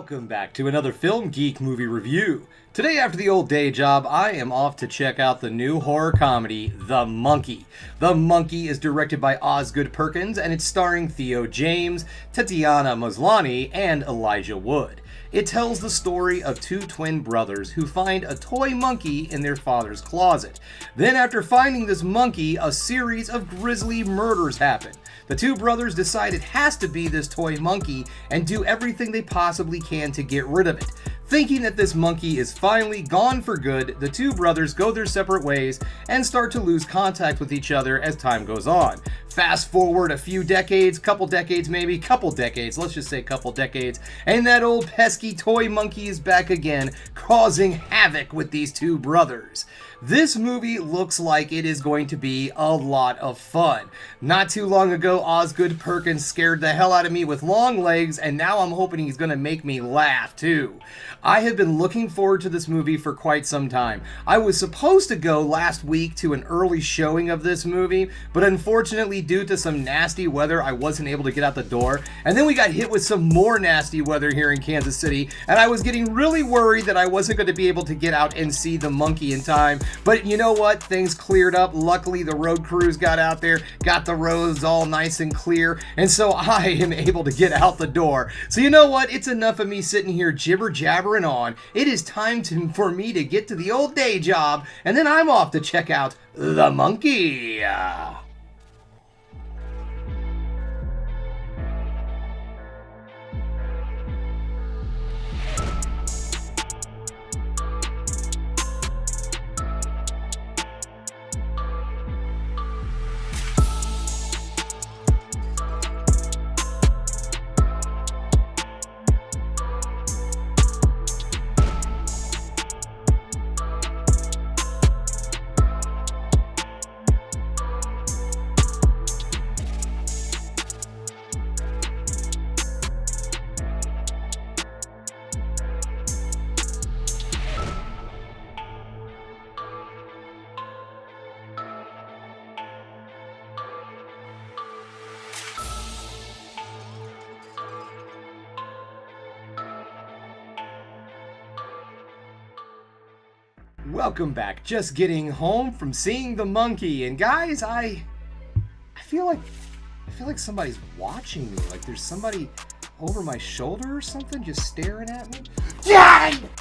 Welcome back to another Film Geek movie review. Today, after the old day job, I am off to check out the new horror comedy, The Monkey. The Monkey is directed by Osgood Perkins, and it's starring Theo James, Tatiana Maslany, and Elijah Wood. It tells the story of two twin brothers who find a toy monkey in their father's closet. Then, after finding this monkey, a series of grisly murders happen. The two brothers decide it has to be this toy monkey and do everything they possibly can to get rid of it. Thinking that this monkey is finally gone for good, the two brothers go their separate ways and start to lose contact with each other as time goes on. Fast forward a few decades, couple decades, let's just say couple decades, and that old pesky toy monkey is back again, causing havoc with these two brothers. This movie looks like it is going to be a lot of fun. Not too long ago, Osgood Perkins scared the hell out of me with Long Legs, and now I'm hoping he's going to make me laugh too. I have been looking forward to this movie for quite some time. I was supposed to go last week to an early showing of this movie, but unfortunately due to some nasty weather, I wasn't able to get out the door. And then we got hit with some more nasty weather here in Kansas City, and I was getting really worried that I wasn't going to be able to get out and see the monkey in time. But you know what? Things cleared up. Luckily, the road crews got out there, got the roads all nice and clear, and so I am able to get out the door. So you know what? It's enough of me sitting here jibber-jabbering on. It is time for me to get to the old day job, and then I'm off to check out The Monkey. Welcome back. Just getting home from seeing The Monkey, and guys, I feel like somebody's watching me. Like there's somebody over my shoulder or something just staring at me.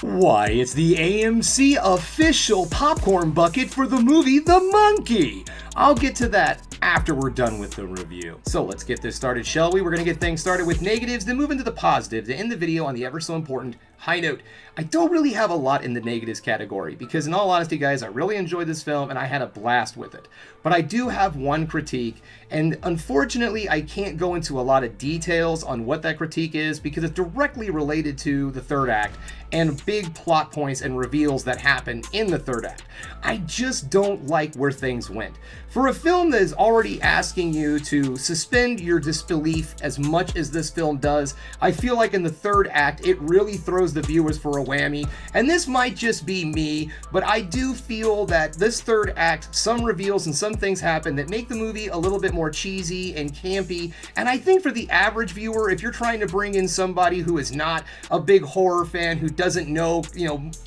Why, it's the AMC official popcorn bucket for the movie The Monkey. I'll get to that after we're done with the review. So let's get this started, shall we? We're going to get things started with negatives, then move into the positives, to end the video on the ever so important high note. I don't really have a lot in the negatives category because in all honesty, guys, I really enjoyed this film and I had a blast with it. But I do have one critique, and unfortunately, I can't go into a lot of details on what that critique is because it's directly related to the third act and big plot points and reveals that happen in the third act. I just don't like where things went. For a film that is already asking you to suspend your disbelief as much as this film does, I feel like in the third act, it really throws the viewers for a whammy. And this might just be me, but I do feel that this third act, some reveals and some things happen that make the movie a little bit more cheesy and campy. And I think for the average viewer, if you're trying to bring in somebody who is not a big horror fan, who doesn't know,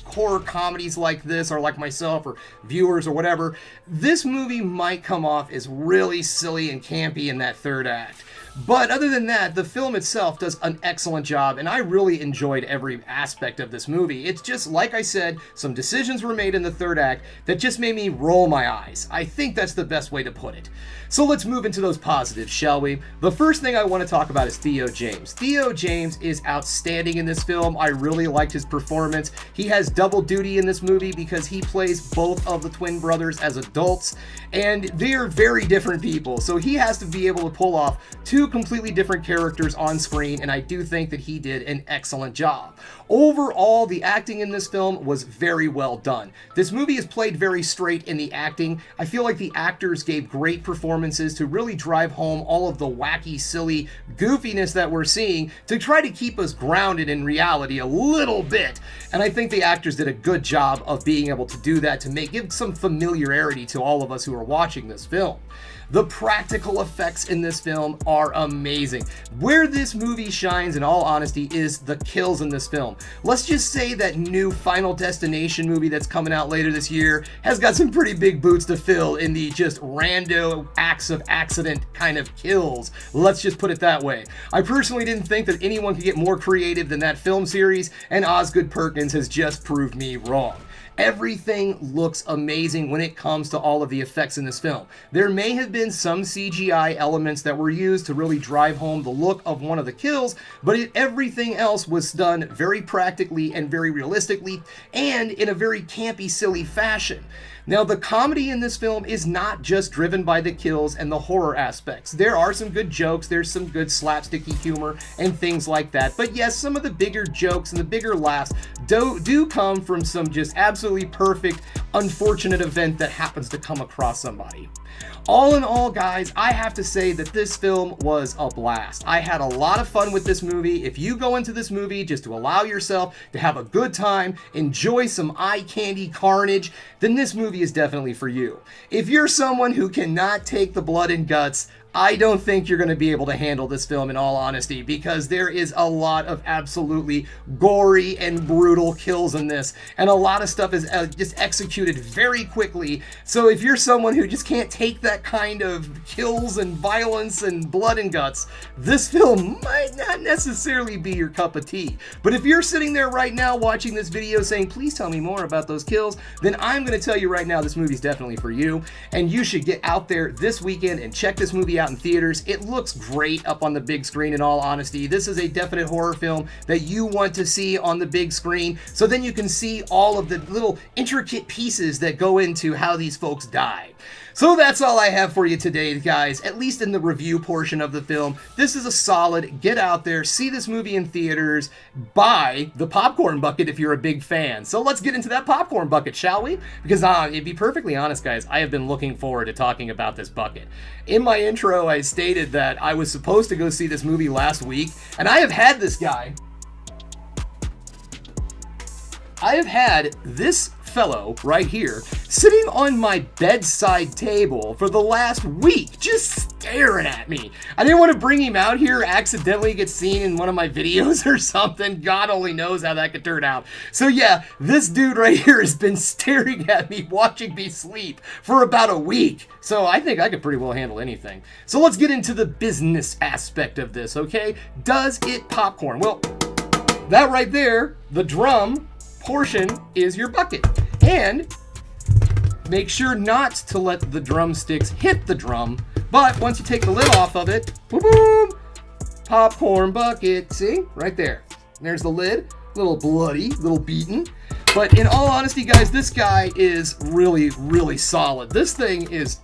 horror comedies like this, or like myself, or viewers, or whatever, this movie might come off as really silly and campy in that third act. But other than that, the film itself does an excellent job, and I really enjoyed every aspect of this movie. It's just, like I said, some decisions were made in the third act that just made me roll my eyes. I think that's the best way to put it. So let's move into those positives, shall we? The first thing I want to talk about is Theo James. Theo James is outstanding in this film. I really liked his performance. He has double duty in this movie because he plays both of the twin brothers as adults, and they are very different people. So he has to be able to pull off two completely different characters on screen, and I do think that he did an excellent job. Overall, the acting in this film was very well done. This movie is played very straight in the acting. I feel like the actors gave great performances to really drive home all of the wacky, silly goofiness that we're seeing to try to keep us grounded in reality a little bit. And I think the actors did a good job of being able to do that to give some familiarity to all of us who are watching this film. The practical effects in this film are amazing. Where this movie shines, in all honesty, is the kills in this film. Let's just say that new Final Destination movie that's coming out later this year has got some pretty big boots to fill in the just rando acts of accident kind of kills. Let's just put it that way. I personally didn't think that anyone could get more creative than that film series, and Osgood Perkins has just proved me wrong. Everything looks amazing when it comes to all of the effects in this film. There may have been some CGI elements that were used to really drive home the look of one of the kills, but everything else was done very practically and very realistically, and in a very campy, silly fashion. Now, the comedy in this film is not just driven by the kills and the horror aspects. There are some good jokes, there's some good slapsticky humor and things like that. But yes, some of the bigger jokes and the bigger laughs do come from some just absolutely perfect, unfortunate event that happens to come across somebody. All in all, guys, I have to say that this film was a blast. I had a lot of fun with this movie. If you go into this movie just to allow yourself to have a good time, enjoy some eye candy carnage, then this movie is definitely for you. If you're someone who cannot take the blood and guts, I don't think you're going to be able to handle this film, in all honesty, because there is a lot of absolutely gory and brutal kills in this, and a lot of stuff is just executed very quickly. So if you're someone who just can't take that kind of kills and violence and blood and guts, this film might not necessarily be your cup of tea. But if you're sitting there right now watching this video saying, please tell me more about those kills, then I'm going to tell you right now, this movie's definitely for you, and you should get out there this weekend and check this movie out in theaters. It looks great up on the big screen, in all honesty. This is a definite horror film that you want to see on the big screen, so then you can see all of the little intricate pieces that go into how these folks die. So that's all I have for you today, guys, at least in the review portion of the film. This is a solid, get out there, see this movie in theaters, buy the popcorn bucket if you're a big fan. So let's get into that popcorn bucket, shall we? Because to be perfectly honest, guys, I have been looking forward to talking about this bucket. In my intro, I stated that I was supposed to go see this movie last week, and I have had this guy. I have had this fellow right here sitting on my bedside table for the last week, just staring at me. I didn't want to bring him out here, accidentally get seen in one of my videos or something. God only knows how that could turn out. So yeah, this dude right here has been staring at me, watching me sleep for about a week. So I think I could pretty well handle anything. So let's get into the business aspect of this, okay? Does it popcorn? Well, that right there, the drum portion, is your bucket. And make sure not to let the drumsticks hit the drum, but once you take the lid off of it, boom, boom, popcorn bucket. See? Right there. There's the lid. A little bloody, a little beaten. But in all honesty, guys, this guy is really, really solid. This thing is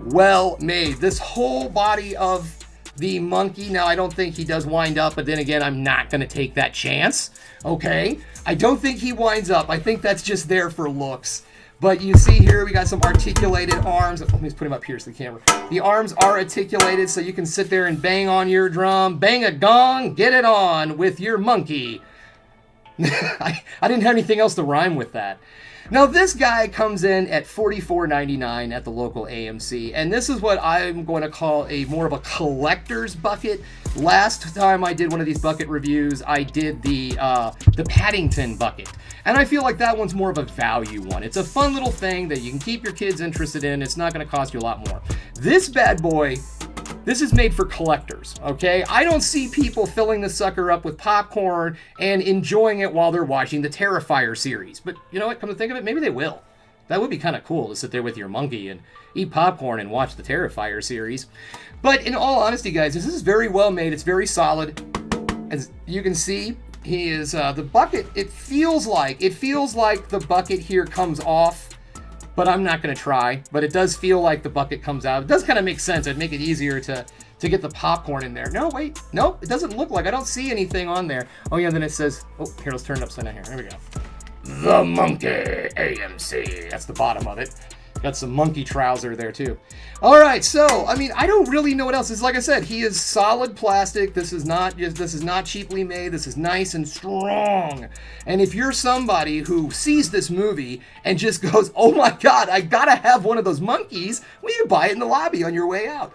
well made. This whole body of the monkey, now I don't think he does wind up, but then again, I'm not going to take that chance, okay? I don't think he winds up. I think that's just there for looks. But you see here, we got some articulated arms. Let me just put him up here to the camera. The arms are articulated, so you can sit there and bang on your drum, bang a gong, get it on with your monkey. I didn't have anything else to rhyme with that. Now, this guy comes in at $44.99 at the local AMC, and this is what I'm going to call more of a collector's bucket. Last time I did one of these bucket reviews, I did the Paddington bucket, and I feel like that one's more of a value one. It's a fun little thing that you can keep your kids interested in. It's not going to cost you a lot more. This bad boy, this is made for collectors, okay? I don't see people filling the sucker up with popcorn and enjoying it while they're watching the Terrifier series. But you know what? Come to think of it, maybe they will. That would be kind of cool to sit there with your monkey and eat popcorn and watch the Terrifier series. But in all honesty, guys, this is very well made. It's very solid. As you can see, he is the bucket. It feels like the bucket here comes off, but I'm not going to try. But it does feel like the bucket comes out. It does kind of make sense. It'd make it easier to get the popcorn in there. No, wait. No, it doesn't look like. I don't see anything on there. Oh, yeah, then it says, oh, here, let's turn it upside down here. There we go. The Monkey AMC. That's the bottom of it. Got some monkey trouser there too. All right, so I mean, I don't really know what else. It's like I said, he is solid plastic. This is not cheaply made. This is nice and strong. And if you're somebody who sees this movie and just goes, "Oh my God, I gotta have one of those monkeys," well, you buy it in the lobby on your way out.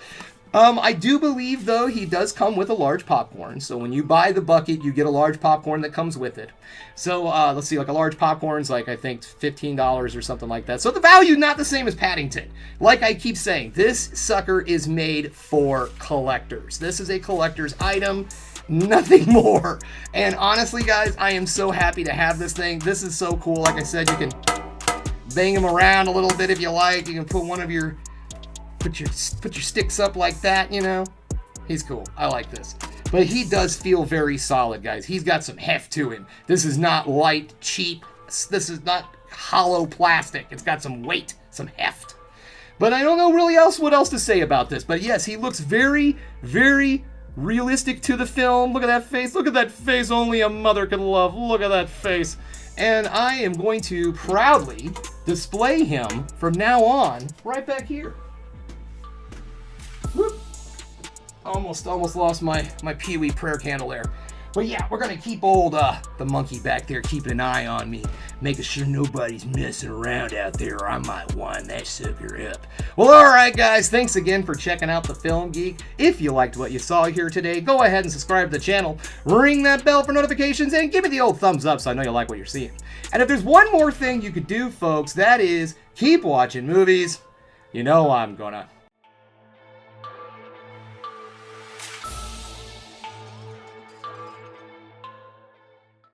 I do believe, though, he does come with a large popcorn. So when you buy the bucket, you get a large popcorn that comes with it. So let's see, like a large popcorn's like, I think, $15 or something like that. So the value not the same as Paddington. Like I keep saying, this sucker is made for collectors. This is a collector's item, nothing more. And honestly, guys, I am so happy to have this thing. This is so cool. Like I said, you can bang him around a little bit if you like. You can put one of your... Put your sticks up like that, you know? He's cool. I like this. But he does feel very solid, guys. He's got some heft to him. This is not light, cheap. This is not hollow plastic. It's got some weight, some heft. But I don't know really what else to say about this. But yes, he looks very, very realistic to the film. Look at that face. Look at that face only a mother could love. Look at that face. And I am going to proudly display him from now on right back here. Whoop. Almost lost my Pee-wee prayer candle there. But yeah, we're gonna keep old the monkey back there keeping an eye on me, making sure nobody's messing around out there, or I might wind that sucker up. Well, alright guys, thanks again for checking out the Film Geek. If you liked what you saw here today, go ahead and subscribe to the channel, ring that bell for notifications, and give me the old thumbs up so I know you like what you're seeing. And if there's one more thing you could do, folks, that is keep watching movies. You know I'm gonna.